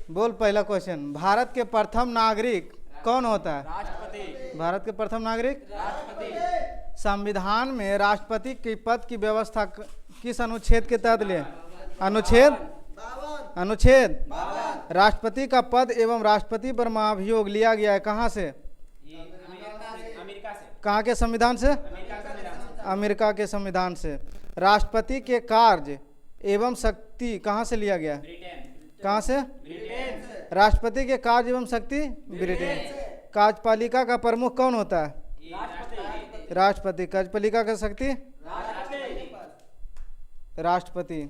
बोल पहला क्वेश्चन, भारत के प्रथम नागरिक कौन होता है? राष्ट्रपति। भारत के प्रथम नागरिक राष्ट्रपति। संविधान में राष्ट्रपति के पद की व्यवस्था किस अनुच्छेद के तहत ले? अनुच्छेद राष्ट्रपति का पद एवं राष्ट्रपति पर महाभियोग लिया गया है कहाँ से? अमेरिका से। कहाँ के संविधान से? अमेरिका के संविधान से। राष्ट्रपति के कार्य एवं शक्ति कहाँ से लिया गया? कहाँ से? राष्ट्रपति के कार्य एवं शक्ति ब्रिटेन। कार्यपालिका का प्रमुख कौन होता है? राष्ट्रपति। कार्यपालिका का शक्ति राष्ट्रपति।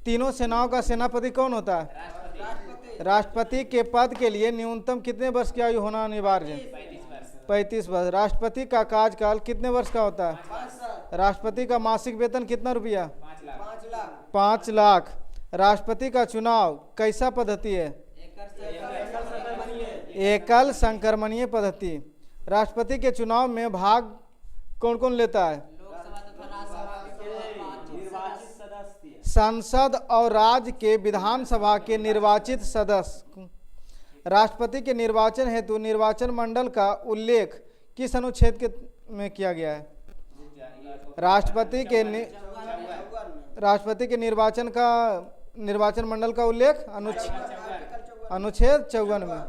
तीनों सेनाओं का सेनापति कौन होता है? राष्ट्रपति के पद के लिए न्यूनतम कितने वर्ष की आयु होना अनिवार्य है? 35 वर्ष। राष्ट्रपति का कार्यकाल कितने वर्ष का होता है? राष्ट्रपति का मासिक वेतन कितना रुपया? 5 लाख। राष्ट्रपति का चुनाव कैसा पद्धति है? एकल संक्रमणीय पद्धति। राष्ट्रपति के चुनाव में भाग कौन कौन लेता है? संसद और राज्य के विधानसभा के निर्वाचित सदस्य। राष्ट्रपति के निर्वाचन हेतु निर्वाचन मंडल का उल्लेख किस अनुच्छेद के में किया गया है? राष्ट्रपति के निर्वाचन मंडल का उल्लेख अनुच्छेद 54 में।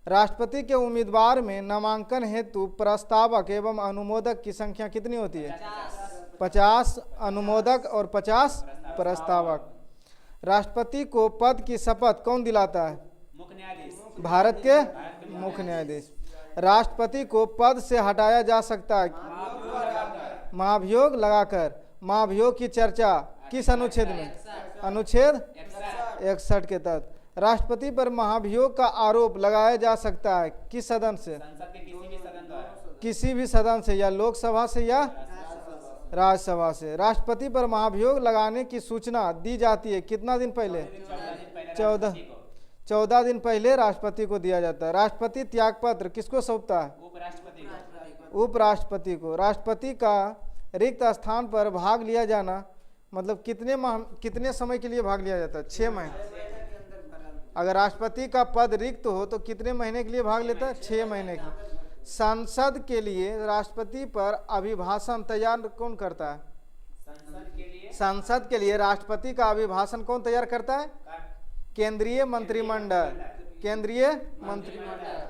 राष्ट्रपति के उम्मीदवार में नामांकन हेतु प्रस्तावक एवं अनुमोदक की संख्या कितनी होती है? 50 अनुमोदक और 50 प्रस्तावक। राष्ट्रपति को पद की शपथ कौन दिलाता है? मुख्य न्यायाधीश। भारत के मुख्य न्यायाधीश। राष्ट्रपति को पद से हटाया जा सकता है महाभियोग लगाकर। महाभियोग की चर्चा किस अनुच्छेद में? अनुच्छेद 61 के तहत। राष्ट्रपति पर महाभियोग का आरोप लगाया जा सकता है किस सदन से? संसद के किसी भी सदन द्वारा। किसी भी सदन से, या लोकसभा से या राज्यसभा से। राष्ट्रपति पर महाभियोग लगाने की सूचना दी जाती है कितना दिन पहले? 14 दिन पहले राष्ट्रपति को दिया जाता है। राष्ट्रपति त्यागपत्र किसको सौंपता है? उपराष्ट्रपति को। राष्ट्रपति का रिक्त स्थान पर भाग लिया जाना मतलब कितने समय के लिए भाग लिया जाता है? 6 महीने। अगर राष्ट्रपति का पद रिक्त हो तो कितने महीने के लिए भाग लेता है? 6 महीने के। संसद के लिए राष्ट्रपति पर अभिभाषण तैयार कौन करता है? संसद के लिए राष्ट्रपति का अभिभाषण कौन तैयार करता है? केंद्रीय मंत्रिमंडल। केंद्रीय मंत्रिमंडल।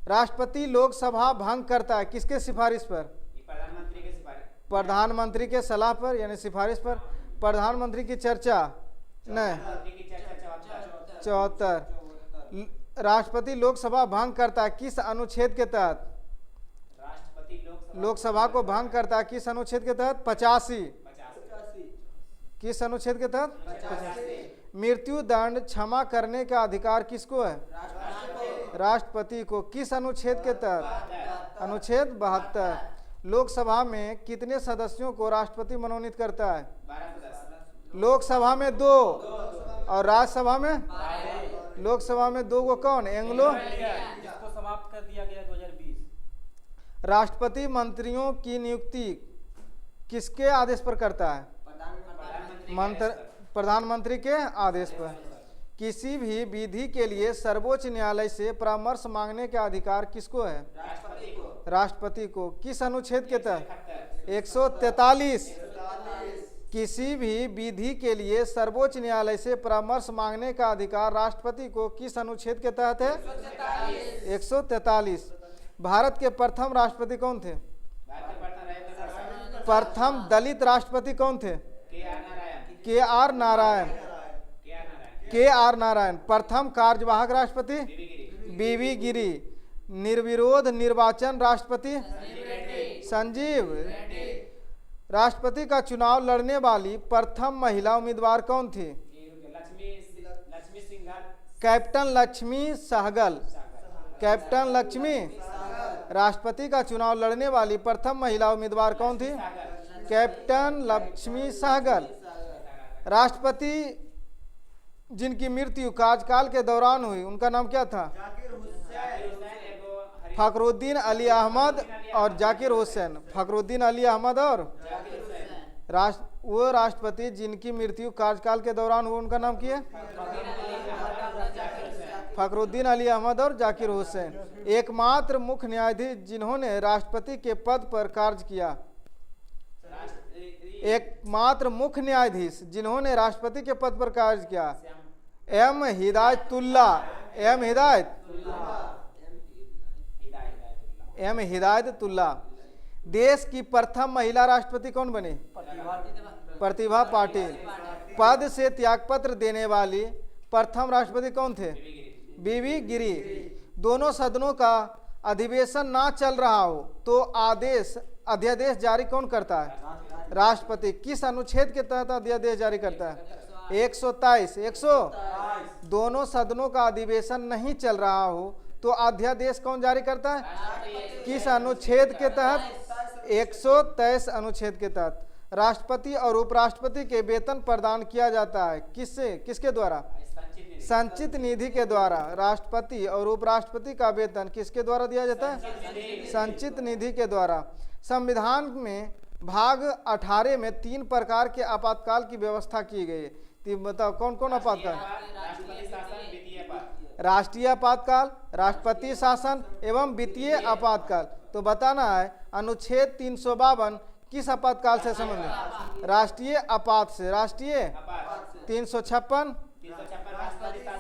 राष्ट्रपति लोकसभा भंग करता है किसके सिफारिश पर? प्रधानमंत्री के सिफारिश। प्रधानमंत्री के सलाह पर यानी सिफारिश पर। प्रधानमंत्री की चर्चा नहीं 74। राष्ट्रपति लोकसभा भंग करता है किस अनुच्छेद के तहत? लोकसभा को भंग करता है किस अनुच्छेद के तहत? 85। किस अनुच्छेद के तहत? मृत्यु दंड क्षमा करने का अधिकार किसको है? राष्ट्रपति को। किस अनुच्छेद के तहत? अनुच्छेद 72। लोकसभा में कितने सदस्यों को राष्ट्रपति मनोनीत करता है? लोकसभा में 2 और राज्यसभा में? लोकसभा में 2 को कौन? एंग्लो। जिसको समाप्त कर दिया गया 2020। राष्ट्रपति मंत्रियों की नियुक्ति किसके आदेश पर करता है? प्रधानमंत्री के आदेश पर। किसी भी विधि के लिए सर्वोच्च न्यायालय से परामर्श मांगने का अधिकार किसको है? राष्ट्रपति को। किस अनुच्छेद के तहत? 143। किसी भी विधि के लिए सर्वोच्च न्यायालय से परामर्श मांगने का अधिकार राष्ट्रपति को किस अनुच्छेद के तहत है? 143। भारत के प्रथम राष्ट्रपति कौन थे? प्रथम दलित राष्ट्रपति कौन थे? के.आर. नारायण। प्रथम कार्यवाहक राष्ट्रपति? बी.वी. गिरी। निर्विरोध निर्वाचन राष्ट्रपति? संजीव। राष्ट्रपति का चुनाव लड़ने वाली प्रथम महिला उम्मीदवार कौन थी? कैप्टन लक्ष्मी सहगल। कैप्टन लक्ष्मी। राष्ट्रपति का चुनाव लड़ने वाली प्रथम महिला उम्मीदवार कौन थी? कैप्टन लक्ष्मी सहगल। राष्ट्रपति जिनकी मृत्यु कार्यकाल के दौरान हुई उनका नाम क्या था? फखरुद्दीन अली अहमद और जाकिर हुसैन। फखरुद्दीन अली अहमद और वो राष्ट्रपति जिनकी मृत्यु कार्यकाल के दौरान हुई उनका नाम क्या है? फखरुद्दीन अली अहमद और जाकिर हुसैन। एकमात्र मुख्य न्यायाधीश जिन्होंने राष्ट्रपति के पद पर कार्य किया। एकमात्र मुख्य न्यायाधीश जिन्होंने राष्ट्रपति के पद पर कार्य किया। M Hidayatullah, M Hidayatullah. देश की प्रथम महिला राष्ट्रपति कौन बनी? प्रतिभा पाटिल। पद से त्यागपत्र देने वाली प्रथम राष्ट्रपति कौन थे? बीवी गिरी। दोनों सदनों का अधिवेशन ना चल रहा हो तो अध्यादेश जारी कौन करता है? राष्ट्रपति। किस अनुच्छेद के तहत अध्यादेश जारी करता है? 123। दोनों सदनों का अधिवेशन नहीं चल रहा हो तो अध्यादेश कौन जारी करता है? किस अनुच्छेद के तहत? 123 अनुच्छेद के तहत। राष्ट्रपति और उपराष्ट्रपति के वेतन प्रदान किया जाता है किससे? किसके द्वारा? संचित निधि के द्वारा। राष्ट्रपति और उपराष्ट्रपति का वेतन किसके द्वारा दिया जाता है? संचित निधि के द्वारा। संविधान में भाग 18 में 3 प्रकार के आपातकाल की व्यवस्था की गई है। बताओ कौन कौन आपातकाल? राष्ट्रीय आपातकाल, राष्ट्रपति शासन एवं वित्तीय आपातकाल। तो बताना है अनुच्छेद 352 किस आपातकाल से संबंधित? राष्ट्रीय आपात से। राष्ट्रीय 356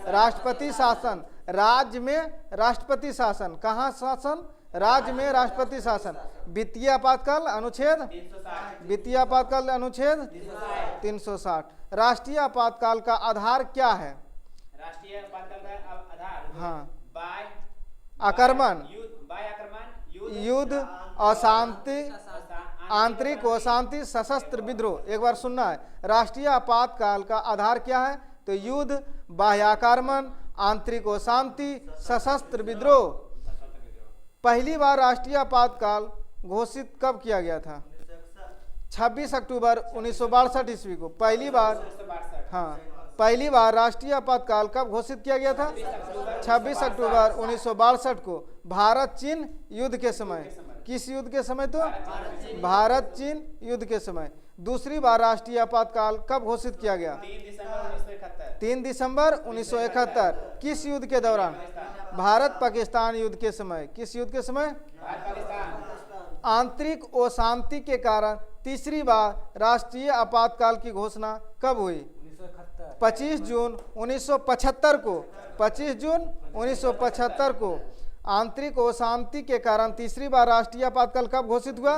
राष्ट्रपति शासन। राज्य में राष्ट्रपति शासन। कहाँ शासन? राज्य में राष्ट्रपति शासन। वित्तीय आपातकाल अनुच्छेद? वित्तीय आपातकाल अनुच्छेद 360। राष्ट्रीय आपातकाल का आधार क्या है? राष्ट्रीय आपातकाल का आधार आक्रमण, युद्ध, अशांति, आंतरिक अशांति, सशस्त्र विद्रोह। एक बार सुनना है, राष्ट्रीय आपातकाल का आधार क्या है? तो युद्ध, बाह्य आक्रमण, आंतरिक अशांति, सशस्त्र विद्रोह। पहली बार राष्ट्रीय आपातकाल घोषित कब किया गया था? 26 अक्टूबर 1962 ईस्वी को पहली बार। हाँ, पहली बार राष्ट्रीय आपातकाल कब घोषित किया गया था? 26 अक्टूबर 1962 को भारत चीन युद्ध के समय। किस युद्ध के समय? तो भारत चीन युद्ध के समय। दूसरी बार राष्ट्रीय आपातकाल कब घोषित किया गया? 3 दिसंबर 1971। किस युद्ध के दौरान? भारत पाकिस्तान युद्ध के समय। किस युद्ध के समय? आंतरिक अशांति के कारण तीसरी बार राष्ट्रीय आपातकाल की घोषणा कब हुई? 25 जून 1975 को। 25 जून 1975 को आंतरिक अशांति के कारण तीसरी बार राष्ट्रीय आपातकाल कब घोषित हुआ?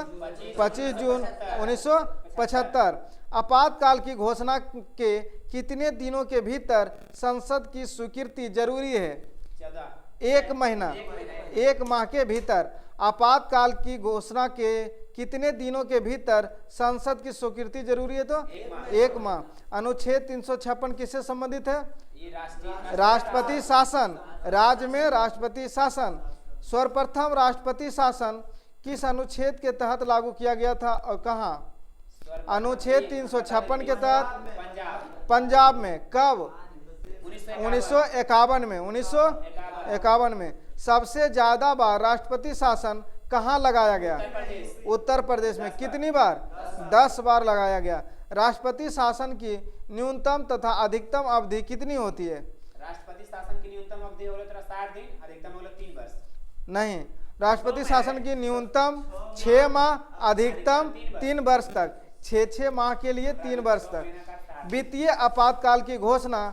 25 जून 1975। आपातकाल की घोषणा के कितने दिनों के भीतर संसद की स्वीकृति जरूरी है? 1 महीना। 1 माह के भीतर। आपातकाल की घोषणा के कितने दिनों के भीतर संसद की स्वीकृति जरूरी है? तो 1 माह। अनुच्छेद 356 किससे संबंधित है? राष्ट्रपति शासन। राज्य में राष्ट्रपति शासन। सर्वप्रथम राष्ट्रपति शासन किस अनुच्छेद के तहत लागू किया गया था और कहाँ? अनुच्छेद 356 के तहत पंजाब में। कब? 1951 में। 1951 में। सबसे ज्यादा बार राष्ट्रपति शासन कहाँ लगाया गया? उत्तर प्रदेश में। कितनी बार? 10 बार लगाया गया। राष्ट्रपति शासन की न्यूनतम तथा अधिकतम अवधि कितनी होती है? राष्ट्रपति शासन की न्यूनतम अवधि होगी 60 दिन, अधिकतम होगी 3 वर्ष। नहीं, राष्ट्रपति शासन की न्यूनतम 6 माह, अधिकतम 3 वर्ष तक। 6 माह के लिए 3 वर्ष तक। वित्तीय आपातकाल की घोषणा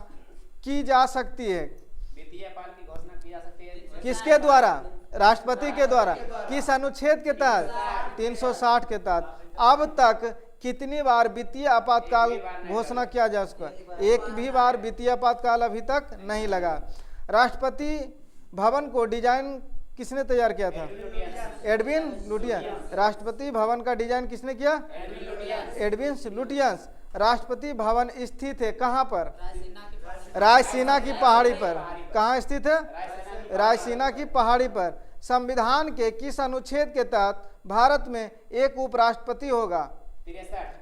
की जा सकती है। वित्तीय आपातकाल की घोषणा की जा सकती है किसके द्वारा? राष्ट्रपति के द्वारा। किस अनुच्छेद के तहत? 360 के तहत। अब तक कितनी बार वित्तीय आपातकाल घोषणा किया जा चुका? 1 भी बार वित्तीय आपातकाल अभी तक नहीं लगा। राष्ट्रपति भवन को डिजाइन किसने तैयार किया था? Edwin Lutyens. राष्ट्रपति भवन का डिजाइन किसने किया? Edwin Lutyens. राष्ट्रपति भवन स्थित है कहाँ पर? रायसीना की पहाड़ी पर। कहाँ स्थित है? रायसीना की पहाड़ी पर। संविधान के किस अनुच्छेद के तहत भारत में एक उपराष्ट्रपति होगा?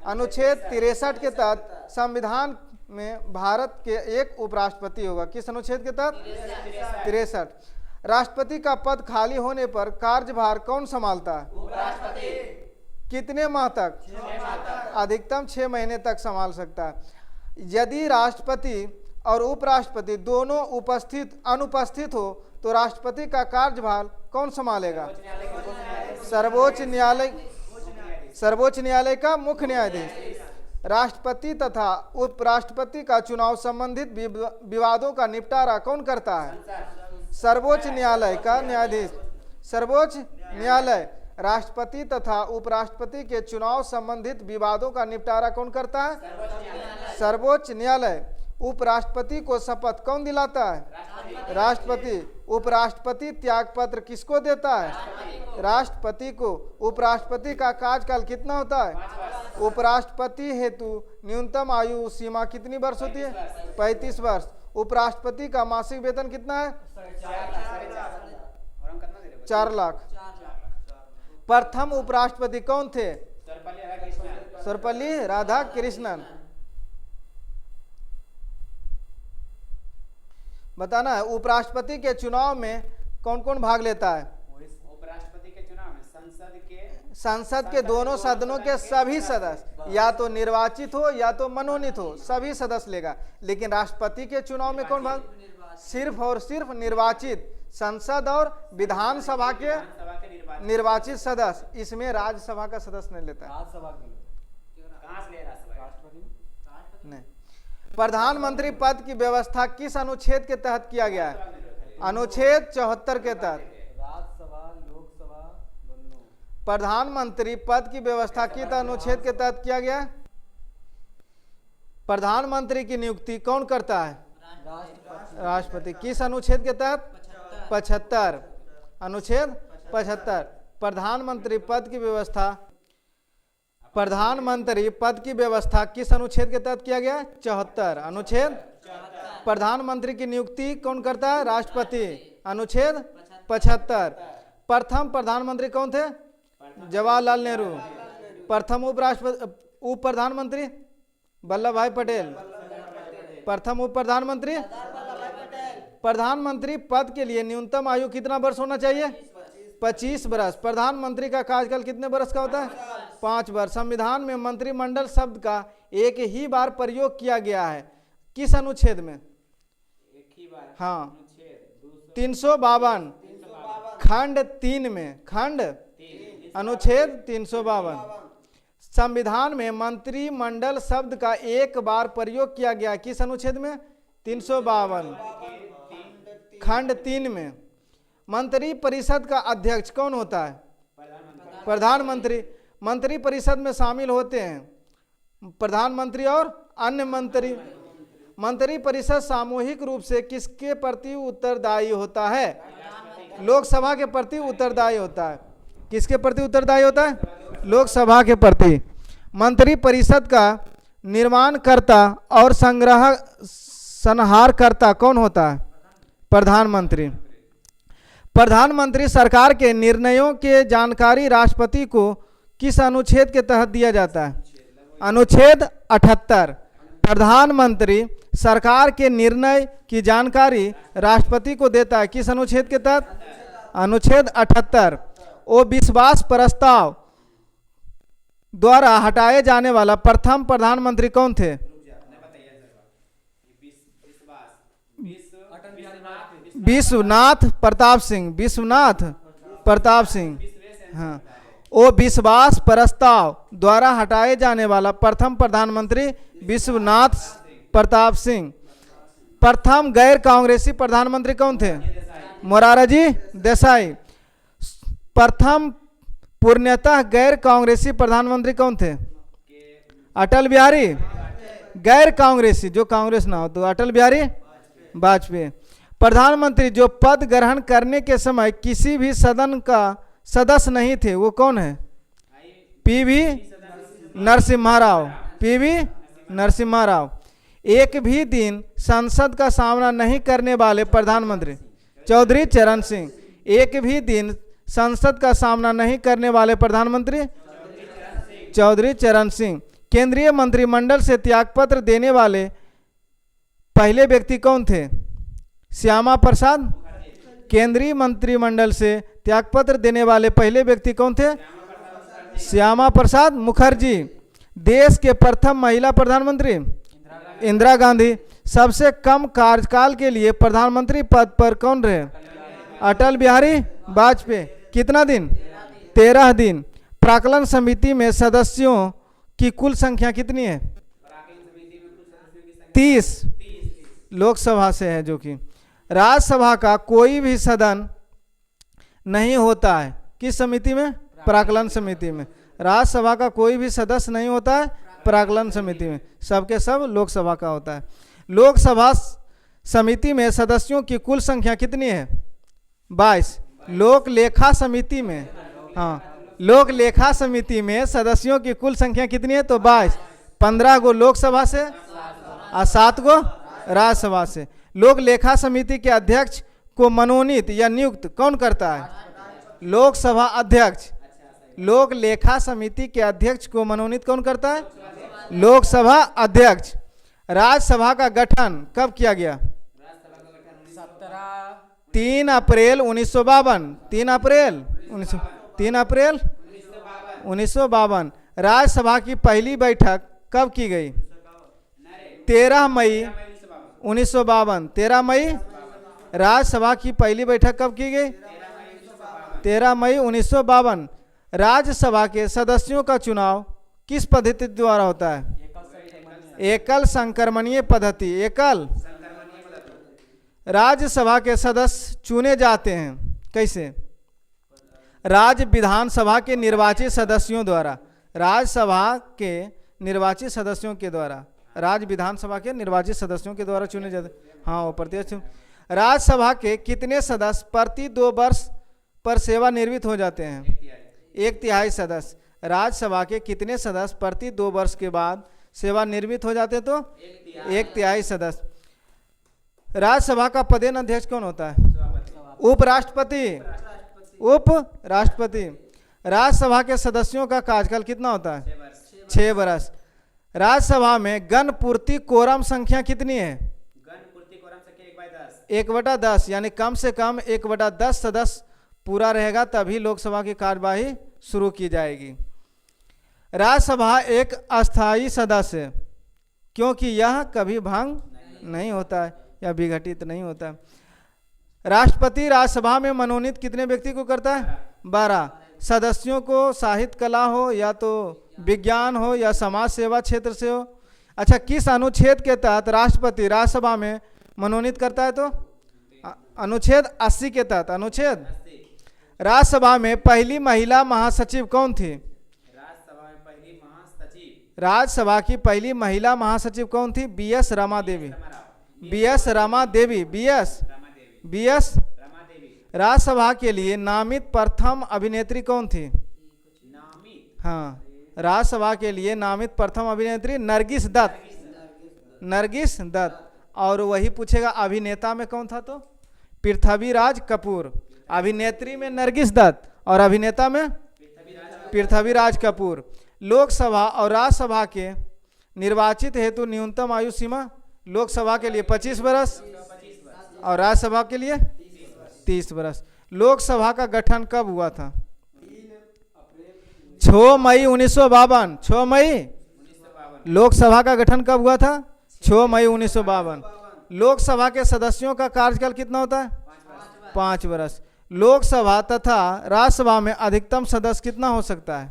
अनुच्छेद 63 के तहत संविधान में भारत के एक उपराष्ट्रपति होगा। किस अनुच्छेद के तहत? 63। राष्ट्रपति का पद खाली होने पर कार्यभार कौन संभालता है? उपराष्ट्रपति। कितने माह तक? अधिकतम 6 महीने तक संभाल सकता है। यदि राष्ट्रपति और उपराष्ट्रपति दोनों अनुपस्थित हो तो राष्ट्रपति का कार्यभार कौन संभालेगा? सर्वोच्च न्यायालय का मुख्य न्यायाधीश। राष्ट्रपति तथा उपराष्ट्रपति का चुनाव संबंधित विवादों का निपटारा कौन करता है? सर्वोच्च न्यायालय का न्यायाधीश। सर्वोच्च न्यायालय राष्ट्रपति तथा उपराष्ट्रपति के चुनाव संबंधित विवादों का निपटारा कौन करता है? सर्वोच्च न्यायालय। उपराष्ट्रपति को शपथ कौन दिलाता है? राष्ट्रपति। उपराष्ट्रपति त्यागपत्र किसको देता है? राष्ट्रपति को। उपराष्ट्रपति का कार्यकाल कितना होता है? उपराष्ट्रपति हेतु न्यूनतम आयु सीमा कितनी वर्ष होती है? 35 वर्ष। उपराष्ट्रपति का मासिक वेतन कितना है? 4 लाख। प्रथम उपराष्ट्रपति कौन थे? सर्वपल्ली राधाकृष्णन। बताना है उपराष्ट्रपति के चुनाव में कौन कौन भाग लेता है? उपराष्ट्रपति के चुनाव में संसद के दोनों सदनों के सभी सदस्य, या तो निर्वाचित हो या तो मनोनीत हो, सभी सदस्य लेगा। लेकिन राष्ट्रपति के चुनाव में कौन भाग? सिर्फ और सिर्फ निर्वाचित संसद और विधानसभा के निर्वाचित सदस्य। इसमें राज्यसभा का सदस्य नहीं लेता है। नहीं। प्रधानमंत्री पद की व्यवस्था किस अनुच्छेद के तहत किया गया है? अनुच्छेद 74 के तहत। राज्यसभा लोकसभा दोनों। प्रधानमंत्री पद की व्यवस्था किस अनुच्छेद के तहत किया गया है? प्रधानमंत्री की नियुक्ति कौन करता है? राष्ट्रपति। किस अनुच्छेद के तहत? 75। अनुच्छेद 75। प्रधानमंत्री पद की व्यवस्था किस अनुच्छेद के तहत किया गया? 74। अनुच्छेद। प्रधानमंत्री की नियुक्ति कौन करता है? राष्ट्रपति। अनुच्छेद 75। प्रथम प्रधानमंत्री कौन थे? जवाहरलाल नेहरू। प्रथम उप प्रधानमंत्री वल्लभ भाई पटेल। प्रथम उप प्रधानमंत्री। प्रधानमंत्री पद के लिए न्यूनतम आयु कितना वर्ष होना चाहिए? 25 वर्ष। प्रधानमंत्री का कार्यकाल कितने वर्ष का होता है? 5 वर्ष। संविधान में मंत्रिमंडल शब्द का एक ही बार प्रयोग किया गया है। किस अनुच्छेद में? हाँ, 352 खंड 3 में। खंड अनुच्छेद 352। संविधान में मंत्रिमंडल शब्द का एक बार प्रयोग किया गया। किस अनुच्छेद में? 352 खंड 3 में। मंत्री परिषद का अध्यक्ष कौन होता है? प्रधानमंत्री। मंत्री परिषद में शामिल होते हैं प्रधानमंत्री और अन्य मंत्री। मंत्री परिषद सामूहिक रूप से किसके प्रति उत्तरदायी होता है? लोकसभा के प्रति उत्तरदायी होता है। किसके प्रति उत्तरदायी होता है? लोकसभा के प्रति। मंत्री परिषद का निर्माणकर्ता और संहारकर्ता कौन होता है? प्रधानमंत्री। प्रधानमंत्री सरकार के निर्णयों के जानकारी राष्ट्रपति को किस अनुच्छेद के तहत दिया जाता है? अनुच्छेद 78। प्रधानमंत्री सरकार के निर्णय की जानकारी राष्ट्रपति को देता है। किस अनुच्छेद के तहत? अनुच्छेद 78। वो विश्वास प्रस्ताव द्वारा हटाए जाने वाला प्रथम प्रधानमंत्री कौन थे? विश्वनाथ प्रताप सिंह। विश्वनाथ प्रताप सिंह। हाँ, वो विश्वास प्रस्ताव द्वारा हटाए जाने वाला प्रथम प्रधानमंत्री विश्वनाथ प्रताप सिंह। प्रथम गैर कांग्रेसी प्रधानमंत्री कौन थे? मोरारजी देसाई। प्रथम पूर्णतः गैर कांग्रेसी प्रधानमंत्री कौन थे? अटल बिहारी। गैर कांग्रेसी, जो कांग्रेस ना हो तो अटल बिहारी वाजपेयी। प्रधानमंत्री जो पद ग्रहण करने के समय किसी भी सदन का सदस्य नहीं थे, वो कौन है? पीवी नरसिम्हा राव। पीवी नरसिम्हा राव। एक भी दिन संसद का सामना नहीं करने वाले प्रधानमंत्री चौधरी चरण सिंह। एक भी दिन संसद का सामना नहीं करने वाले प्रधानमंत्री चौधरी चरण सिंह। केंद्रीय मंत्रिमंडल से त्यागपत्र देने वाले पहले व्यक्ति कौन थे? श्यामा प्रसाद। केंद्रीय मंत्रिमंडल से त्यागपत्र देने वाले पहले व्यक्ति कौन थे? श्यामा प्रसाद मुखर्जी। देश के प्रथम महिला प्रधानमंत्री इंदिरा गांधी। सबसे कम कार्यकाल के लिए प्रधानमंत्री पद पर कौन रहे? अटल बिहारी वाजपेयी। कितना दिन? 13 दिन। प्राक्कलन समिति में सदस्यों की कुल संख्या कितनी है? 30 लोकसभा से है, जो कि राज्यसभा का कोई भी सदन नहीं होता है। किस समिति में? प्राक्कलन समिति में। राज्यसभा का कोई भी सदस्य नहीं होता है प्राक्कलन समिति में, सबके सब लोकसभा का होता है। लोकसभा समिति में सदस्यों की कुल संख्या कितनी है? 22। लोक लेखा समिति में, हाँ, लोक लेखा समिति में सदस्यों की कुल संख्या कितनी है? तो 22। 15 गो लोकसभा से और 7 गो राज्यसभा से। लोक लेखा समिति के अध्यक्ष को मनोनीत या नियुक्त कौन करता है? लोकसभा अध्यक्ष। लोक लेखा समिति के अध्यक्ष को मनोनीत कौन करता है? लोकसभा अध्यक्ष। राज्यसभा का गठन कब किया गया? 3 अप्रैल 1952। 3 अप्रैल 1952। राज्यसभा की पहली बैठक कब की गई? 13 मई 1952। 13 मई। राज्यसभा की पहली बैठक कब की गई? 13 मई 1952। राज्यसभा के सदस्यों का चुनाव किस पद्धति द्वारा होता है? एकल संक्रमणीय पद्धति। एकल। राज्यसभा के सदस्य चुने जाते हैं कैसे? राज्य विधानसभा के निर्वाचित सदस्यों द्वारा। राज्यसभा के निर्वाचित सदस्यों के द्वारा, राज्य विधानसभा के निर्वाचित सदस्यों के द्वारा चुने जाते। हाँ, वो प्रत्यक्ष। राज्यसभा के कितने सदस्य प्रति 2 वर्ष पर सेवानिवृत्त हो जाते हैं? 1/3 सदस्य। राज्यसभा के कितने सदस्य प्रति 2 वर्ष के बाद सेवानिवृत्त हो जाते? तो 1/3 सदस्य। राज्यसभा का पदेन अध्यक्ष कौन होता है? उपराष्ट्रपति। उपराष्ट्रपति। राज्यसभा के सदस्यों का कार्यकाल कितना होता है? 6 वर्ष। राज्यसभा में गण पूर्ति कोरम संख्या कितनी है? 1/10, यानी कम से कम 1/10 सदस्य पूरा रहेगा तभी लोकसभा की कार्यवाही शुरू की जाएगी। राज्यसभा एक अस्थायी सदस्य है क्योंकि यह कभी भंग नहीं होता है या विघटित नहीं होता है। राष्ट्रपति राज्यसभा में मनोनीत कितने व्यक्ति को करता है? 12 सदस्यों को साहित्य कला हो या तो विज्ञान हो या समाज सेवा क्षेत्र से हो। अच्छा, किस अनुच्छेद के तहत राष्ट्रपति राज्यसभा में मनोनीत करता है? तो अनुच्छेद 80 के तहत। अनुच्छेद। राज्यसभा में पहली महिला महासचिव कौन थी? राज्यसभा की पहली महिला महासचिव कौन थी? BS Rama Devi. BS Rama Devi. BS। Rajya Sabha के लिए नामित प्रथम अभिनेत्री कौन थी? हाँ, राज्यसभा के लिए नामित प्रथम अभिनेत्री नरगिस दत्त। नरगिस दत्त। और वही पूछेगा अभिनेता में कौन था? तो पृथ्वीराज कपूर। अभिनेत्री में नरगिस दत्त और अभिनेता में पृथ्वीराज कपूर। लोकसभा और राज्यसभा के निर्वाचित हेतु न्यूनतम आयु सीमा लोकसभा के लिए 25 वर्ष और राज्यसभा के लिए 30 वर्ष। लोकसभा का गठन कब हुआ था? 6 मई 1952। 6 मई। लोकसभा का गठन कब हुआ था? 6 मई 1952। लोकसभा के सदस्यों का कार्यकाल कितना होता है? 5 वर्ष। लोकसभा तथा राज्यसभा में अधिकतम सदस्य कितना हो सकता है?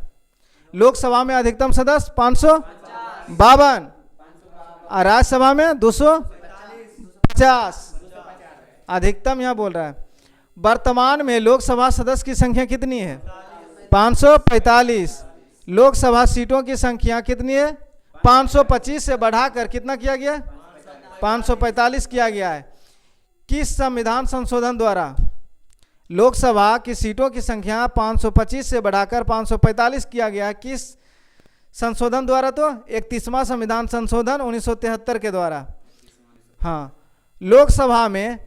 लोकसभा में अधिकतम सदस्य 552 और राज्यसभा में 250 अधिकतम यहाँ बोल रहा है। वर्तमान में लोकसभा सदस्य की संख्या कितनी है? 545। लोकसभा सीटों की संख्या कितनी है? 525 से बढ़ाकर कितना किया गया? 545 किया गया है। किस संविधान संशोधन द्वारा लोकसभा की सीटों की संख्या 525 से बढ़ाकर 545 किया गया? किस संशोधन द्वारा? तो 31वां संविधान संशोधन 1973 के द्वारा। हाँ, लोकसभा में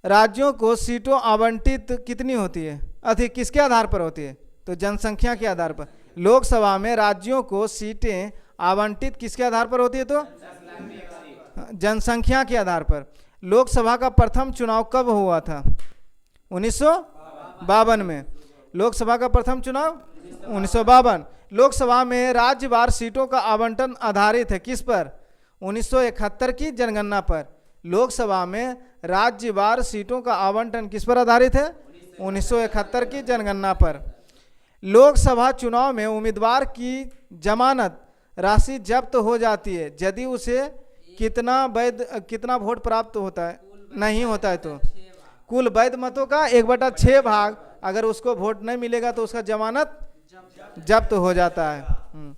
राज्यों को सीटों आवंटित कितनी होती है? अधिक किसके आधार पर होती है? तो जनसंख्या के आधार पर। लोकसभा में राज्यों को सीटें आवंटित किसके आधार पर होती है? तो जनसंख्या के आधार पर। लोकसभा का प्रथम चुनाव कब हुआ था? 1952 में। लोकसभा का प्रथम चुनाव 1952। लोकसभा में राज्यवार सीटों का आवंटन आधारित है किस पर? 1971 की जनगणना पर लोकसभा में राज्यवार सीटों का आवंटन किस पर आधारित है? 1971 की जनगणना पर। लोकसभा चुनाव में उम्मीदवार की जमानत राशि जब्त हो जाती है यदि उसे कितना वोट प्राप्त होता है, नहीं होता है तो कुल वैध मतों का 1/6 भाग, अगर उसको वोट नहीं मिलेगा तो उसका जमानत जब्त हो जाता है।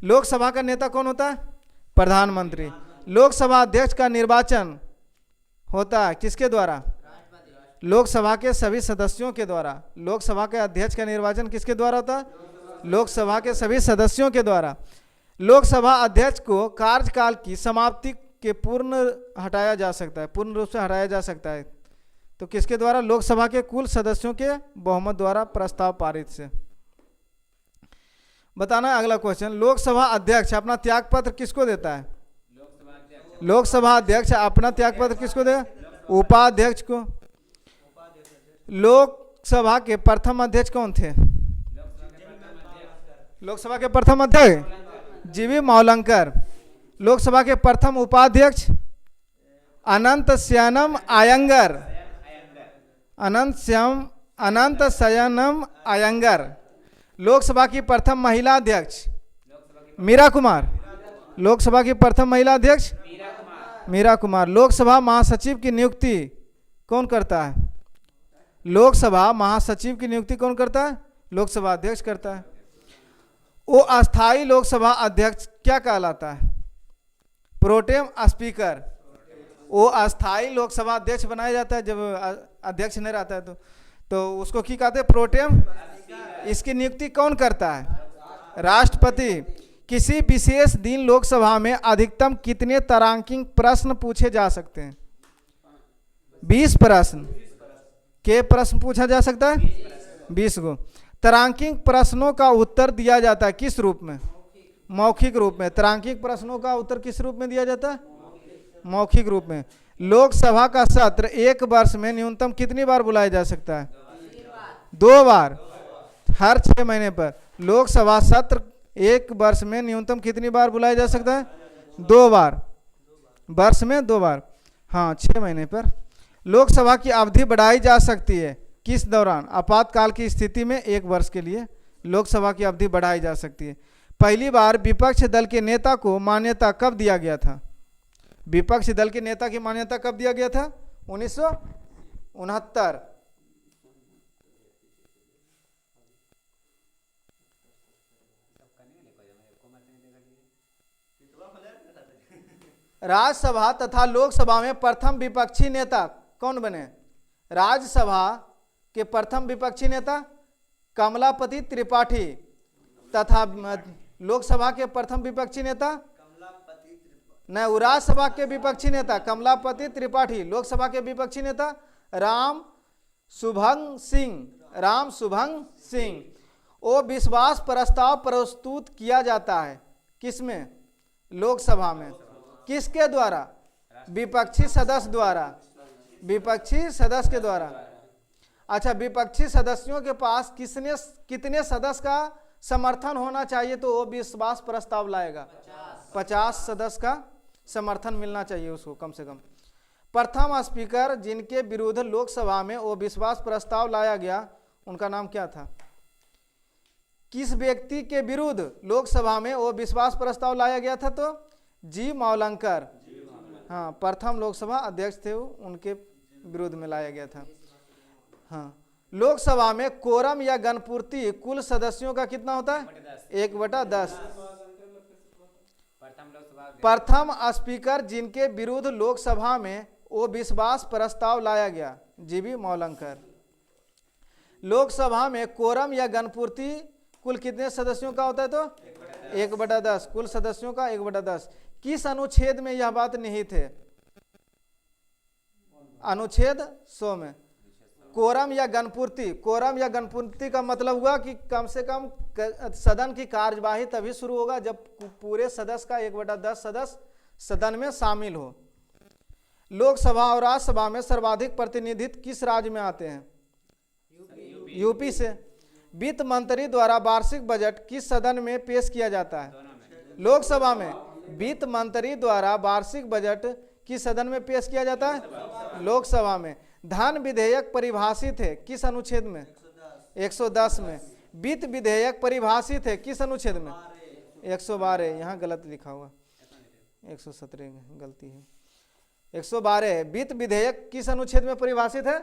लोकसभा का नेता कौन होता है? प्रधानमंत्री। लोकसभा अध्यक्ष का निर्वाचन होता है किसके द्वारा? लोकसभा के सभी सदस्यों के द्वारा। लोकसभा के अध्यक्ष का निर्वाचन किसके द्वारा होता है? लोकसभा के सभी सदस्यों के द्वारा। लोकसभा अध्यक्ष को कार्यकाल की समाप्ति के पूर्ण रूप से हटाया जा सकता है तो किसके द्वारा? लोकसभा के कुल सदस्यों के बहुमत द्वारा प्रस्ताव पारित से। बताना है अगला क्वेश्चन, लोकसभा अध्यक्ष अपना त्याग पत्र किसको देता है? लोकसभा अध्यक्ष अपना त्याग पत्र किसको देगा? उपाध्यक्ष को। लोकसभा के प्रथम अध्यक्ष कौन थे? लोकसभा के प्रथम अध्यक्ष जीवी मौलंकर। लोकसभा के प्रथम उपाध्यक्ष अनंत शयनम आयंगर। अनंत शयनम आयंगर। लोकसभा की प्रथम महिला अध्यक्ष मीरा कुमार। लोकसभा की प्रथम महिला अध्यक्ष मीरा कुमार। लोकसभा महासचिव की नियुक्ति कौन करता है? लोकसभा महासचिव की नियुक्ति कौन करता है? लोकसभा अध्यक्ष करता है। वो अस्थायी लोकसभा अध्यक्ष क्या कहलाता है? Pro tem speaker. वो अस्थायी लोकसभा अध्यक्ष बनाया जाता है जब अध्यक्ष नहीं रहता है तो उसको क्या कहते हैं? प्रोटेम। इसकी नियुक्ति कौन करता है? राष्ट्रपति। किसी विशेष दिन लोकसभा में अधिकतम कितने तारांकित प्रश्न पूछे जा सकते हैं? 20 प्रश्न के प्रश्न पूछा जा सकता है? 20 को। तारांकित प्रश्नों का उत्तर दिया जाता है किस रूप में? मौखिक रूप में। तारांकित प्रश्नों का उत्तर किस रूप में दिया जाता है? मौखिक रूप में। लोकसभा का सत्र एक वर्ष में न्यूनतम कितनी बार बुलाया जा सकता है? 2 बार, हर 6 महीने पर। लोकसभा सत्र एक वर्ष में न्यूनतम कितनी बार बुलाया जा सकता है? 2 बार, वर्ष में 2 बार, हाँ 6 महीने पर। लोकसभा की अवधि बढ़ाई जा सकती है किस दौरान? आपातकाल की स्थिति में 1 वर्ष के लिए लोकसभा की अवधि बढ़ाई जा सकती है। पहली बार विपक्ष दल के नेता को मान्यता कब दिया गया था? विपक्ष दल के नेता की मान्यता कब दिया गया था? 1969। राज्यसभा तथा लोकसभा में प्रथम विपक्षी नेता कौन बने? राज्यसभा के प्रथम विपक्षी नेता कमलापति त्रिपाठी तथा लोकसभा के प्रथम विपक्षी नेता नहीं, राज्यसभा के विपक्षी नेता कमलापति त्रिपाठी। लोकसभा के विपक्षी नेता राम शुभंग सिंह। वो विश्वास प्रस्ताव प्रस्तुत किया जाता है किसमें? लोकसभा में। किसके द्वारा? विपक्षी सदस्य द्वारा। विपक्षी सदस्य के द्वारा। अच्छा, विपक्षी सदस्यों के पास कितने सदस्य का समर्थन होना चाहिए तो वो विश्वास प्रस्ताव लाएगा? 50 सदस्य का समर्थन मिलना चाहिए उसको कम से कम। प्रथम स्पीकर जिनके विरुद्ध लोकसभा में वो विश्वास प्रस्ताव लाया गया उनका नाम क्या था? किस व्यक्ति के विरुद्ध लोकसभा में वो विश्वास प्रस्ताव लाया गया था? तो जी मौलंकर, हाँ, प्रथम लोकसभा अध्यक्ष थे वो, उनके विरुद्ध में लाया गया था। हाँ, लोकसभा में कोरम या गणपूर्ति कुल सदस्यों का कितना होता है? 1/10। प्रथम स्पीकर जिनके विरुद्ध लोकसभा में वो विश्वास प्रस्ताव लाया गया, जीवी मौलंकर। लोकसभा में कोरम या गणपूर्ति कुल कितने सदस्यों का होता है? तो 1/10, कुल सदस्यों का 1/10। किस अनुच्छेद में यह बात निहित है? अनुच्छेद 100 में। कोरम या गणपूर्ति का मतलब हुआ कि कम से कम सदन की कार्यवाही तभी शुरू होगा जब पूरे सदस्य का 1/10 सदस्य सदन में शामिल हो। लोकसभा और राज्यसभा में सर्वाधिक प्रतिनिधित्व किस राज्य में आते हैं? यूपी से। वित्त मंत्री द्वारा वार्षिक बजट किस सदन में पेश किया जाता है? लोकसभा में। वित्त मंत्री द्वारा वार्षिक बजट किस सदन में पेश किया जाता है? लोकसभा में। धन विधेयक परिभाषित है किस अनुच्छेद में? 110 में। वित्त विधेयक परिभाषित है किस अनुच्छेद में? 112। यहाँ गलत लिखा हुआ, 117 गलती है। 112। वित्त विधेयक किस अनुच्छेद में परिभाषित है?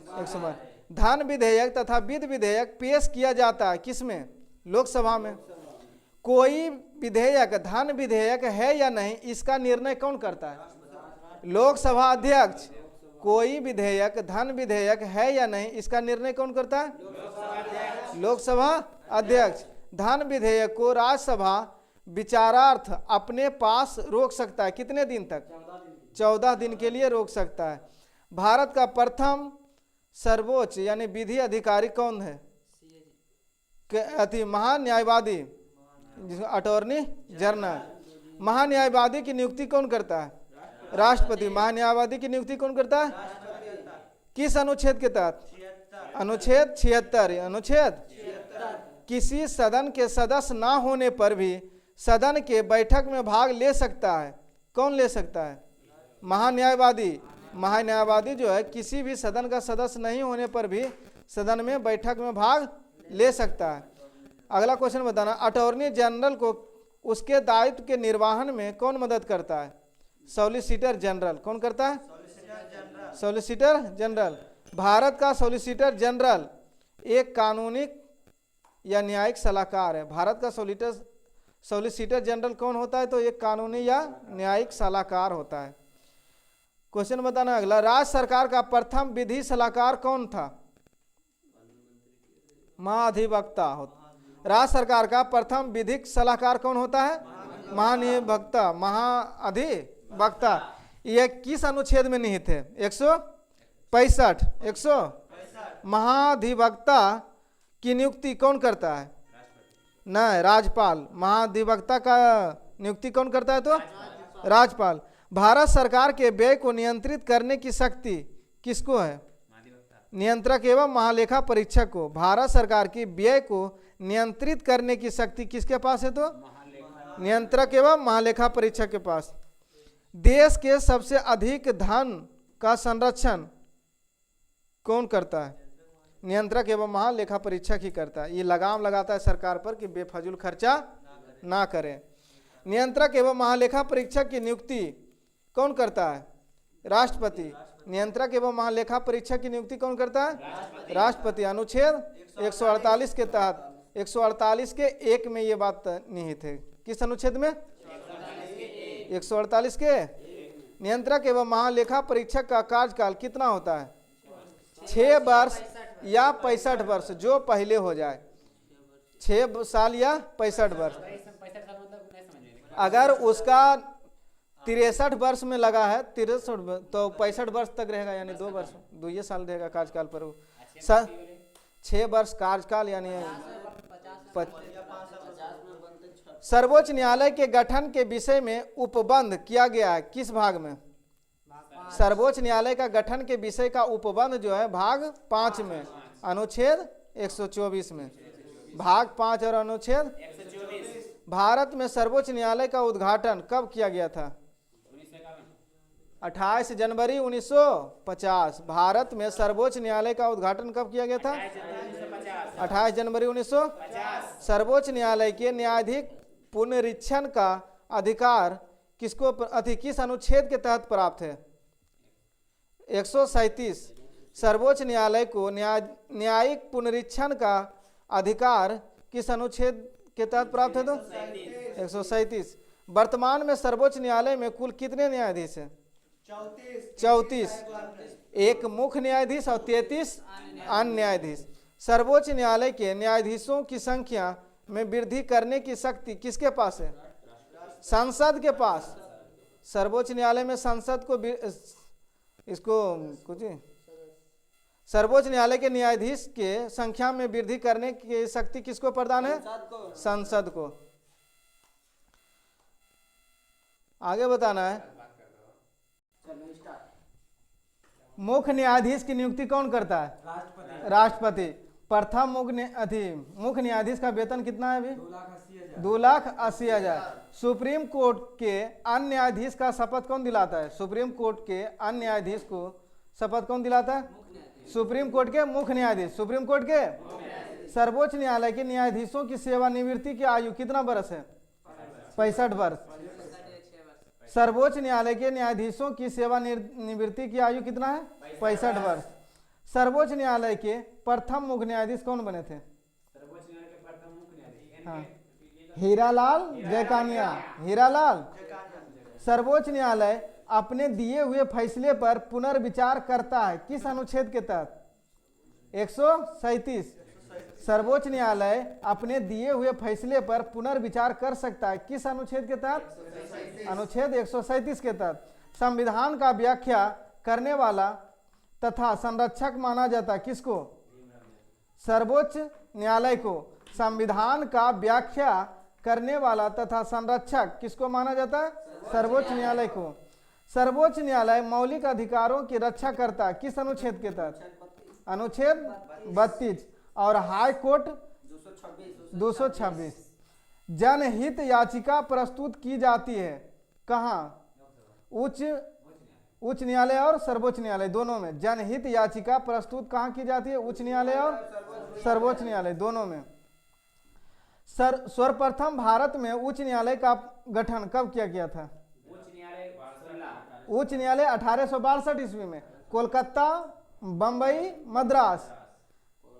112। धन विधेयक तथा वित्त विधेयक पेश किया जाता है किसमें? लोकसभा में। कोई विधेयक धन विधेयक है या नहीं, इसका निर्णय कौन करता है? लोकसभा अध्यक्ष। कोई विधेयक धन विधेयक है या नहीं, इसका निर्णय कौन करता है? लोकसभा अध्यक्ष। धन विधेयक को राज्यसभा विचारार्थ अपने पास रोक सकता है कितने दिन तक? 14 दिन के लिए रोक सकता है। भारत का प्रथम सर्वोच्च यानी विधि अधिकारी कौन है? महान्यायवादी, अटॉर्नी जनरल। महान्यायवादी की नियुक्ति कौन करता है? राष्ट्रपति। महान्यायवादी की नियुक्ति कौन करता है? किस अनुच्छेद के तहत? अनुच्छेद 76। अनुच्छेद किसी सदन के सदस्य ना होने पर भी सदन के बैठक में भाग ले सकता है। कौन ले सकता है? महान्यायवादी। महान्यायवादी जो है किसी भी सदन का सदस्य नहीं होने पर भी सदन में बैठक में भाग ले सकता है। अगला क्वेश्चन बताना, अटॉर्नी जनरल को उसके दायित्व के निर्वहन में कौन मदद करता है? Solicitor general. कौन करता है? Solicitor general. भारत का सॉलिसिटर जनरल एक कानूनी या न्यायिक सलाहकार है। भारत का सॉलिसिटर जनरल कौन होता है? तो एक कानूनी या न्यायिक सलाहकार होता है। क्वेश्चन बताना अगला, राज्य सरकार का प्रथम विधि सलाहकार कौन था? महाधिवक्ता होता। राज्य सरकार का प्रथम विधिक सलाहकार कौन होता है? महाधिवक्ता। महाधिवक्ता। यह किस अनुच्छेद में निहित है? 165। महाधिवक्ता की नियुक्ति कौन करता है? नहीं, राज्यपाल। महाधिवक्ता का नियुक्ति कौन करता है? तो राज्यपाल। भारत सरकार के व्यय को नियंत्रित करने की शक्ति किसको है? नियंत्रक एवं महालेखा परीक्षक को। भारत सरकार की व्यय को नियंत्रित करने की शक्ति किसके पास है? तो नियंत्रक एवं महालेखा परीक्षक के पास। देश के सबसे अधिक धन का संरक्षण कौन करता है? नियंत्रक एवं महालेखा परीक्षक ही करता है। ये लगाम लगाता है सरकार पर कि बेफजूल खर्चा ना करें। नियंत्रक एवं महालेखा परीक्षक की नियुक्ति कौन करता है? राष्ट्रपति। नियंत्रक एवं महालेखा परीक्षक की नियुक्ति कौन करता है? राष्ट्रपति। अनुच्छेद 148 के तहत 148 के 1 में ये बात निहित है। किस अनुच्छेद में? 148 के। नियंत्रक एवं महालेखा परीक्षक का कार्यकाल कितना होता है? 6 वर्ष या 65 वर्ष, जो पहले हो जाए। 6 साल या 65 वर्ष। अगर उसका 63 वर्ष में लगा है 63 तो 65 वर्ष तक रहेगा, यानी 2 वर्ष 2 साल रहेगा कार्यकाल पर। 6 वर्ष कार्यकाल यानी सर्वोच्च न्यायालय के गठन के विषय में उपबंध किया गया है किस भाग में? सर्वोच्च न्यायालय का गठन के विषय का उपबंध जो है भाग 5 में, अनुच्छेद 124 में। भाग 5 और अनुच्छेद 124। भारत में सर्वोच्च न्यायालय का उद्घाटन कब किया गया था? 28 जनवरी 1950। भारत में सर्वोच्च न्यायालय का उद्घाटन कब किया गया था? 28 जनवरी 1950। सर्वोच्च न्यायालय के न्यायाधीश पुनरीक्षण का अधिकार किसको किस अनुच्छेद के तहत प्राप्त है? 137। सर्वोच्च न्यायालय को न्यायिक पुनरीक्षण का अधिकार किस अनुच्छेद के तहत प्राप्त है? तो 137। वर्तमान में सर्वोच्च न्यायालय में कुल कितने न्यायाधीश हैं? 34। एक मुख्य न्यायाधीश और 33 अन्य न्यायाधीश। सर्वोच्च न्यायालय के न्यायाधीशों की संख्या में वृद्धि करने की शक्ति किसके पास है? संसद के पास। सर्वोच्च न्यायालय में संसद को इसको कुछ सर्वोच्च न्यायालय के न्यायाधीश के संख्या में वृद्धि करने की शक्ति किसको प्रदान है? संसद को। आगे बताना है, मुख्य न्यायाधीश की नियुक्ति कौन करता है? राष्ट्रपति। प्रथम मुख्य न्यायाधीश का वेतन कितना है अभी? 2,80,000। सुप्रीम कोर्ट के अन्य न्यायाधीश का शपथ कौन दिलाता है? सुप्रीम कोर्ट के अन्य न्यायाधीश को शपथ कौन दिलाता है? सुप्रीम कोर्ट के मुख्य न्यायाधीश। सुप्रीम कोर्ट के सर्वोच्च न्यायालय के न्यायाधीशों की सेवानिवृत्ति की आयु कितना वर्ष है? 65 वर्ष। सर्वोच्च न्यायालय के न्यायाधीशों की सेवानिवृत्ति की आयु कितना है? 65 वर्ष। सर्वोच्च न्यायालय के प्रथम मुख्य न्यायाधीश कौन बने थे? सर्वोच्च न्यायालय के प्रथम मुख्य न्यायाधीश हाँ, हीरालाल जयकानिया। हीरालाल। सर्वोच्च न्यायालय अपने दिए हुए फैसले पर पुनर्विचार करता है किस अनुच्छेद के तहत? 137। सर्वोच्च न्यायालय अपने दिए हुए फैसले पर पुनर्विचार कर सकता है किस अनुच्छेद के तहत? अनुच्छेद 137 के तहत। संविधान का व्याख्या करने वाला तथा संरक्षक माना जाता है किसको? सर्वोच्च न्यायालय को। संविधान का व्याख्या करने वाला तथा संरक्षक किसको माना जाता है? सर्वोच्च न्यायालय को। सर्वोच्च न्यायालय मौलिक अधिकारों की रक्षा करता है किस अनुच्छेद के तहत? अनुच्छेद 32। और हाई कोर्ट 226। जनहित याचिका प्रस्तुत की जाती है कहाँ? उच्च न्यायालय और सर्वोच्च न्यायालय दोनों में। जनहित याचिका प्रस्तुत कहाँ की जाती है? उच्च न्यायालय और सर्वोच्च न्यायालय दोनों में। सर्वप्रथम भारत में उच्च न्यायालय का गठन कब किया गया था? उच्च न्यायालय 1862 ईस्वी में। कोलकाता, बम्बई, मद्रास।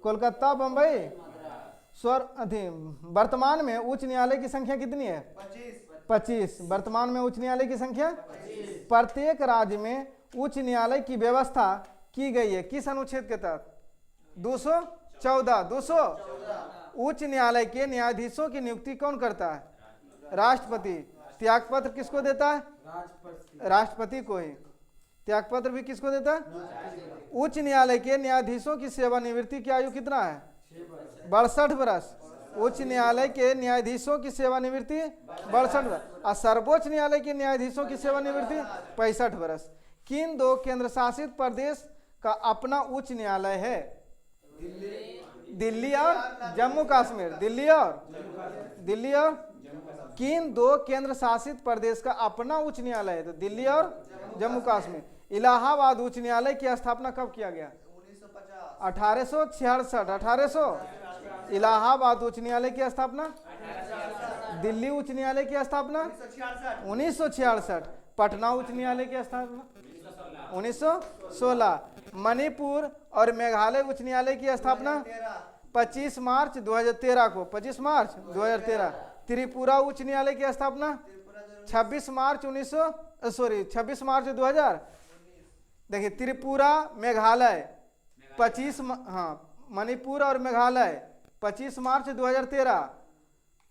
कोलकाता, बम्बई। वर्तमान में उच्च न्यायालय की संख्या कितनी है? 25। वर्तमान में उच्च न्यायालय की संख्या 25। प्रत्येक राज्य में उच्च न्यायालय की व्यवस्था की गई है किस अनुच्छेद के तहत? 214। उच्च न्यायालय के न्यायाधीशों की नियुक्ति कौन करता है? राष्ट्रपति। त्यागपत्र किसको देता है? राष्ट्रपति को ही। त्यागपत्र भी किसको देता है? उच्च न्यायालय के न्यायाधीशों की सेवानिवृत्ति की आयु कितना है? 62 वर्ष। उच्च न्यायालय के न्यायाधीशों की सेवानिवृत्ति 62 वर्ष। और सर्वोच्च न्यायालय के न्यायाधीशों की सेवानिवृत्ति 65 वर्ष। किन दो केंद्र शासित प्रदेश का अपना उच्च न्यायालय है? दिल्ली और जम्मू कश्मीर। दिल्ली और किन दो केंद्र शासित प्रदेश का अपना उच्च न्यायालय है? तो दिल्ली और जम्मू कश्मीर। इलाहाबाद उच्च न्यायालय की स्थापना कब किया गया? 1866। इलाहाबाद उच्च न्यायालय की स्थापना। दिल्ली उच्च न्यायालय की स्थापना 1966। पटना उच्च न्यायालय की स्थापना 1916। मणिपुर और मेघालय उच्च न्यायालय की स्थापना 25 मार्च 2013 को। 25 मार्च 2013। त्रिपुरा उच्च न्यायालय की स्थापना 26 मार्च 2000। देखिए, त्रिपुरा, मेघालय 25, मणिपुर और मेघालय 25 मार्च 2013।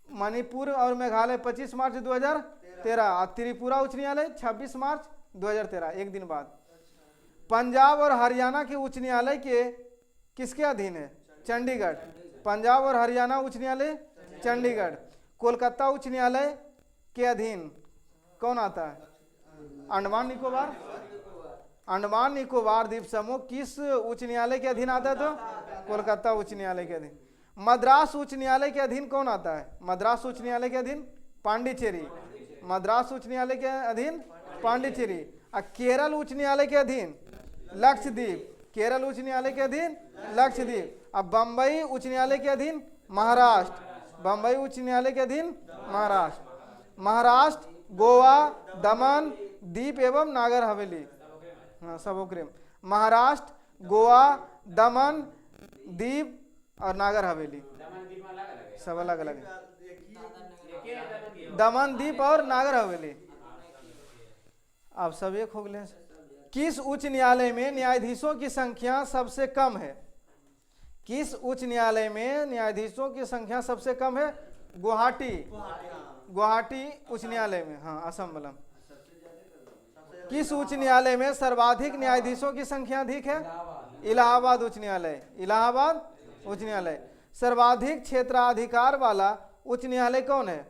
मणिपुर और मेघालय 25 मार्च 2013 और त्रिपुरा उच्च न्यायालय 26 मार्च 2013, एक दिन बाद। पंजाब और हरियाणा के उच्च न्यायालय के किसके अधीन है? चंडीगढ़। पंजाब और हरियाणा उच्च न्यायालय चंडीगढ़। कोलकाता उच्च न्यायालय के अधीन कौन आता है? अंडमान निकोबार। अंडमान निकोबार द्वीप समूह किस उच्च न्यायालय के अधीन आता है? तो कोलकाता उच्च न्यायालय के अधीन। मद्रास उच्च न्यायालय के अधीन कौन आता है? मद्रास उच्च न्यायालय के अधीन पांडिचेरी। मद्रास उच्च न्यायालय के अधीन पांडिचेरी। और केरल उच्च न्यायालय के अधीन लक्षद्वीप। केरल उच्च न्यायालय के अधीन लक्षद्वीप। अब बम्बई उच्च न्यायालय के अधीन महाराष्ट्र। बम्बई उच्च न्यायालय के अधीन महाराष्ट्र। महाराष्ट्र, गोवा, दमन, दीप एवं नागर हवेली। हाँ, सबोक्रेम। महाराष्ट्र, गोवा, दमन, दीप और नागर हवेली सब अलग अलग है। दमन, दीप और नागर हवेली अब सब एक हो गए। किस उच्च न्यायालय में न्यायाधीशों की संख्या सबसे कम है? किस उच्च न्यायालय में न्यायाधीशों की संख्या सबसे कम है? गुवाहाटी। गुवाहाटी उच्च न्यायालय में, हाँ, असम वाला। किस उच्च न्यायालय में सर्वाधिक न्यायाधीशों की संख्या अधिक है? इलाहाबाद उच्च न्यायालय। इलाहाबाद उच्च न्यायालय। सर्वाधिक क्षेत्राधिकार वाला उच्च न्यायालय कौन है?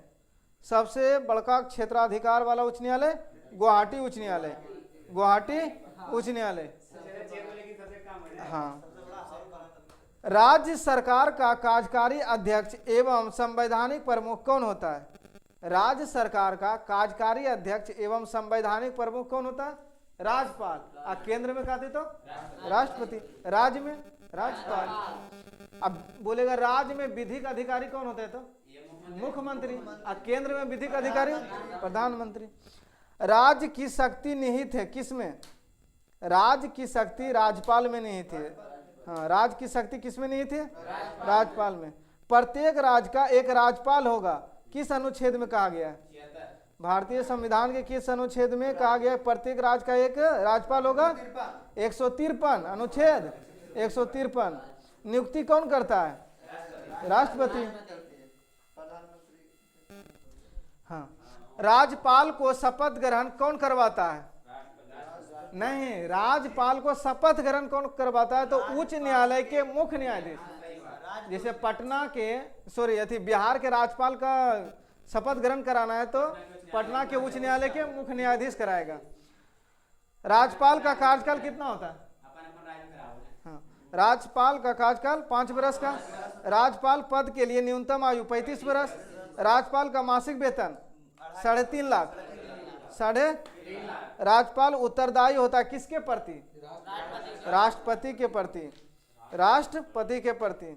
सबसे बड़का क्षेत्राधिकार वाला उच्च न्यायालय गुवाहाटी उच्च न्यायालय। गुवाहाटी उच्च न्यायालय, हाँ। राज्य सरकार का कार्यकारी अध्यक्ष एवं संवैधानिक प्रमुख कौन होता है? राज्य सरकार का कार्यकारी अध्यक्ष एवं संवैधानिक प्रमुख कौन होता है? राज्यपाल। और केंद्र में कहते तो राष्ट्रपति, राज्य में राज्यपाल। अब बोलेगा राज्य में विधिक अधिकारी कौन होता है? तो मुख्यमंत्री। और केंद्र में विधिक अधिकारी प्रधानमंत्री। राज्य की शक्ति निहित है किसमें? राज्य की शक्ति राज्यपाल में निहित है। हाँ, राज्य की शक्ति किसमें निहित है? राज्यपाल में। प्रत्येक राज्य का एक राज्यपाल होगा, किस अनुच्छेद में कहा गया है? भारतीय संविधान के किस अनुच्छेद में कहा गया है प्रत्येक राज्य का एक राज्यपाल होगा? 153 अनुच्छेद 153। नियुक्ति कौन करता है? राष्ट्रपति। हाँ, राज्यपाल को शपथ ग्रहण कौन करवाता है? नहीं, राज्यपाल को शपथ ग्रहण कौन करवाता है? तो उच्च न्यायालय के मुख्य न्यायाधीश। जैसे पटना के बिहार के राज्यपाल का शपथ ग्रहण कराना है तो पटना के उच्च न्यायालय के मुख्य न्यायाधीश कराएगा। राज्यपाल का कार्यकाल कितना होता है? हाँ, राज्यपाल का कार्यकाल 5 वर्ष का। राज्यपाल पद के लिए न्यूनतम आयु 35 वर्ष। राज्यपाल का मासिक वेतन 3.5 लाख। राज्यपाल उत्तरदायी होता है किसके प्रति? राष्ट्रपति के प्रति। राष्ट्रपति के प्रति।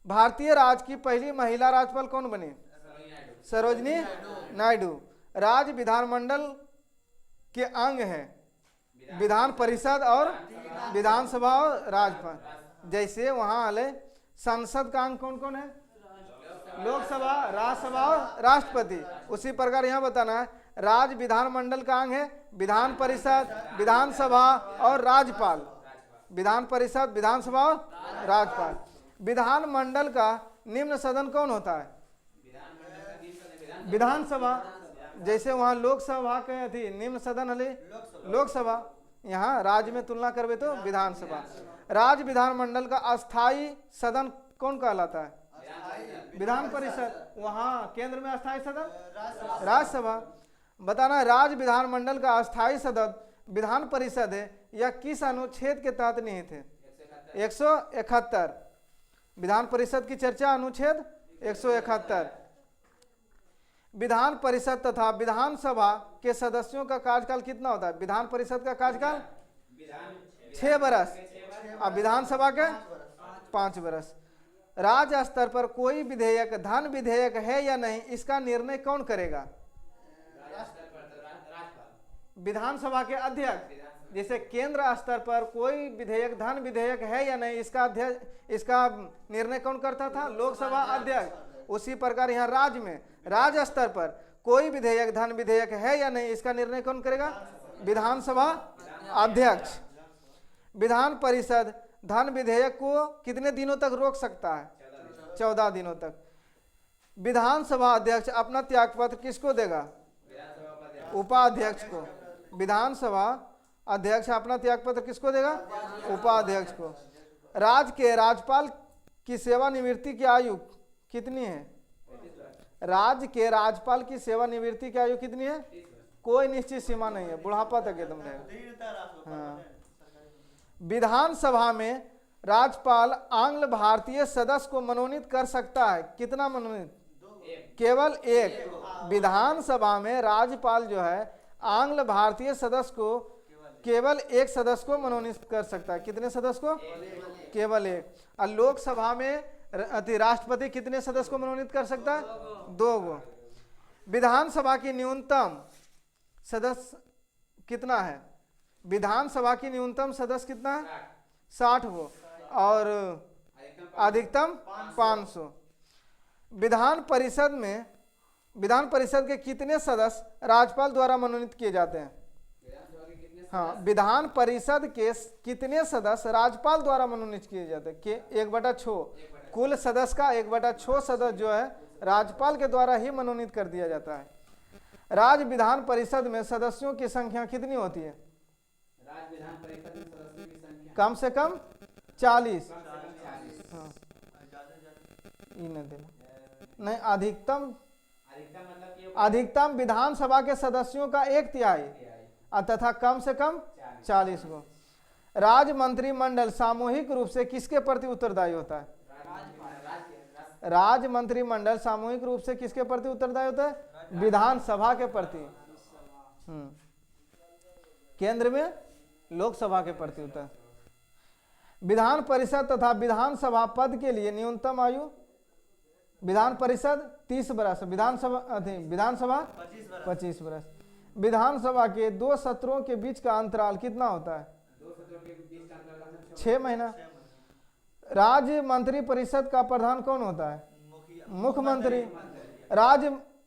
भारतीय राज्य की पहली महिला राज्यपाल कौन बनी? सरोजिनी नायडू। राज्य विधानमंडल के अंग है विधान परिषद और विधानसभा और राज्यपाल। जैसे वहां वाले संसद का अंग कौन कौन है? लोकसभा, राज्यसभा और राष्ट्रपति। उसी प्रकार यहाँ बताना है राज्य विधानमंडल का अंग है विधान परिषद, विधानसभा और राज्यपाल। विधान परिषद, विधानसभा और राज्यपाल। विधानमंडल का निम्न सदन कौन होता है? विधानसभा। जैसे वहां लोकसभा के थी निम्न सदन हले लोकसभा, यहाँ राज्य में तुलना करवे तो विधानसभा। राज्य विधानमंडल का अस्थायी सदन कौन कहलाता है? विधान परिषद। वहां केंद्र में अस्थायी सदन राज्यसभा। बताना राज्य विधानमंडल का अस्थायी सदन विधान परिषद है या किस अनुच्छेद के तहत निहित है? 171। विधान परिषद की चर्चा अनुच्छेद 171। विधान परिषद तथा विधानसभा के सदस्यों का कार्यकाल कितना होता है? विधान परिषद का कार्यकाल 6 वर्ष और विधानसभा के 5 वर्ष। राज्य स्तर पर कोई विधेयक धन विधेयक है या नहीं, इसका निर्णय कौन करेगा? विधानसभा के अध्यक्ष। जैसे केंद्र स्तर पर कोई विधेयक धन विधेयक है या नहीं, इसका निर्णय कौन करता था? लोकसभा अध्यक्ष। उसी प्रकार यहाँ राज्य में राज्य स्तर पर कोई विधेयक धन विधेयक है या नहीं, इसका निर्णय कौन करेगा? विधानसभा अध्यक्ष। विधान परिषद धन विधेयक को कितने दिनों तक रोक सकता है? 14 दिनों तक। विधानसभा अध्यक्ष अपना त्यागपत्र किसको देगा? उपाध्यक्ष को। विधानसभा अध्यक्ष अपना त्यागपत्र किसको देगा? उपाध्यक्ष को। राज्य के राज्यपाल की सेवानिवृत्ति की आयु कितनी है? राज्य के राज्यपाल की सेवानिवृत्ति की आयु कितनी है? कोई निश्चित सीमा नहीं है, बुढ़ापा तक एकदम रहेगा। हाँ। विधानसभा में राज्यपाल आंग्ल भारतीय सदस्य को मनोनीत कर सकता है। कितना मनोनीत? केवल एक। विधानसभा में राज्यपाल जो है आंग्ल भारतीय सदस्य को केवल एक सदस्य को मनोनीत कर सकता है। कितने सदस्य को? केवल एक। और लोकसभा में राष्ट्रपति कितने सदस्य को मनोनीत कर सकता है? 2 गो। विधानसभा की न्यूनतम सदस्य कितना है? विधानसभा की न्यूनतम सदस्य कितना है? 60 गो और अधिकतम 500। विधान परिषद के कितने सदस्य राज्यपाल द्वारा मनोनीत किए जाते हैं? हाँ, विधान परिषद के कितने सदस्य राज्यपाल द्वारा मनोनीत किए जाते हैं? 1/6। कुल सदस्य का 1/6 सदस्य जो है राज्यपाल के द्वारा ही मनोनीत कर दिया जाता है। राज्य विधान परिषद में सदस्यों की संख्या कितनी होती है? राज्य विधान परिषद में सदस्यों की संख्या कम से कम 40। हाँ, नहीं, अधिकतम विधानसभा के सदस्यों का 1/3 तथा कम से कम 40 गो। राज्य मंत्रिमंडल सामूहिक रूप से किसके प्रति उत्तरदायी होता है? राज्य मंत्रिमंडल सामूहिक रूप से किसके प्रति उत्तरदायी होता है? विधानसभा के प्रति। केंद्र में लोकसभा के प्रति होता है। विधान परिषद तथा विधानसभा पद के लिए न्यूनतम आयु, विधान परिषद 30 वर्ष, विधानसभा 25 वर्ष। विधानसभा के 2 सत्रों के बीच का अंतराल कितना होता है? 6 महीना। राज्य मंत्री परिषद का प्रधान कौन होता है? मुख्यमंत्री।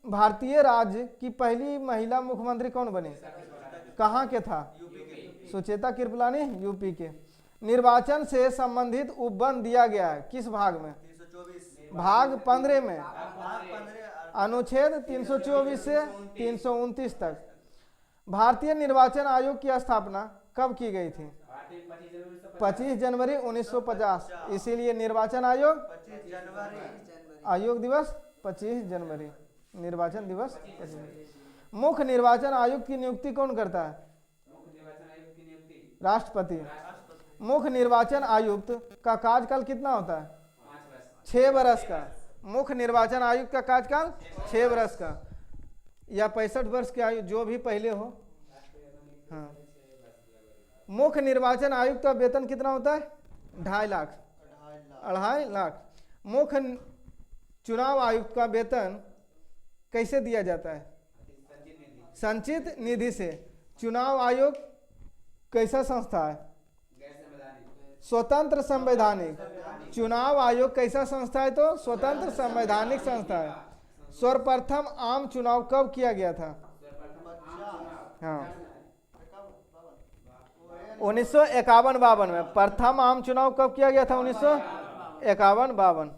भारतीय राज्य की पहली महिला मुख्यमंत्री कौन बनी? कहाँ के था? सुचेता कृपलानी, यूपी के। निर्वाचन से संबंधित उपबंध दिया गया है किस भाग में? भाग 15 में, अनुच्छेद 324 से 329 तक। भारतीय निर्वाचन आयोग की स्थापना कब की गई थी? 25 जनवरी 1950। इसीलिए निर्वाचन आयोग दिवस 25 जनवरी, निर्वाचन दिवस 25 जनवरी। मुख्य निर्वाचन आयुक्त की नियुक्ति कौन करता है? राष्ट्रपति। मुख्य निर्वाचन आयुक्त का कार्यकाल कितना होता है? 6 वर्ष का। मुख्य निर्वाचन आयुक्त का कार्यकाल 6 वर्ष का या 65 वर्ष की आयु, जो भी पहले हो। हाँ। मुख्य निर्वाचन आयुक्त का वेतन कितना होता है? 2.5 लाख। 2.5 लाख। मुख्य चुनाव आयुक्त का वेतन कैसे दिया जाता है? संचित निधि से। चुनाव आयोग कैसा संस्था है? स्वतंत्र संवैधानिक। चुनाव आयोग कैसा संस्था है? तो स्वतंत्र संवैधानिक संस्था है। सर्वप्रथम आम चुनाव कब किया गया था? हाँ, 1951-52 में। प्रथम आम चुनाव कब किया गया था? 1951-52।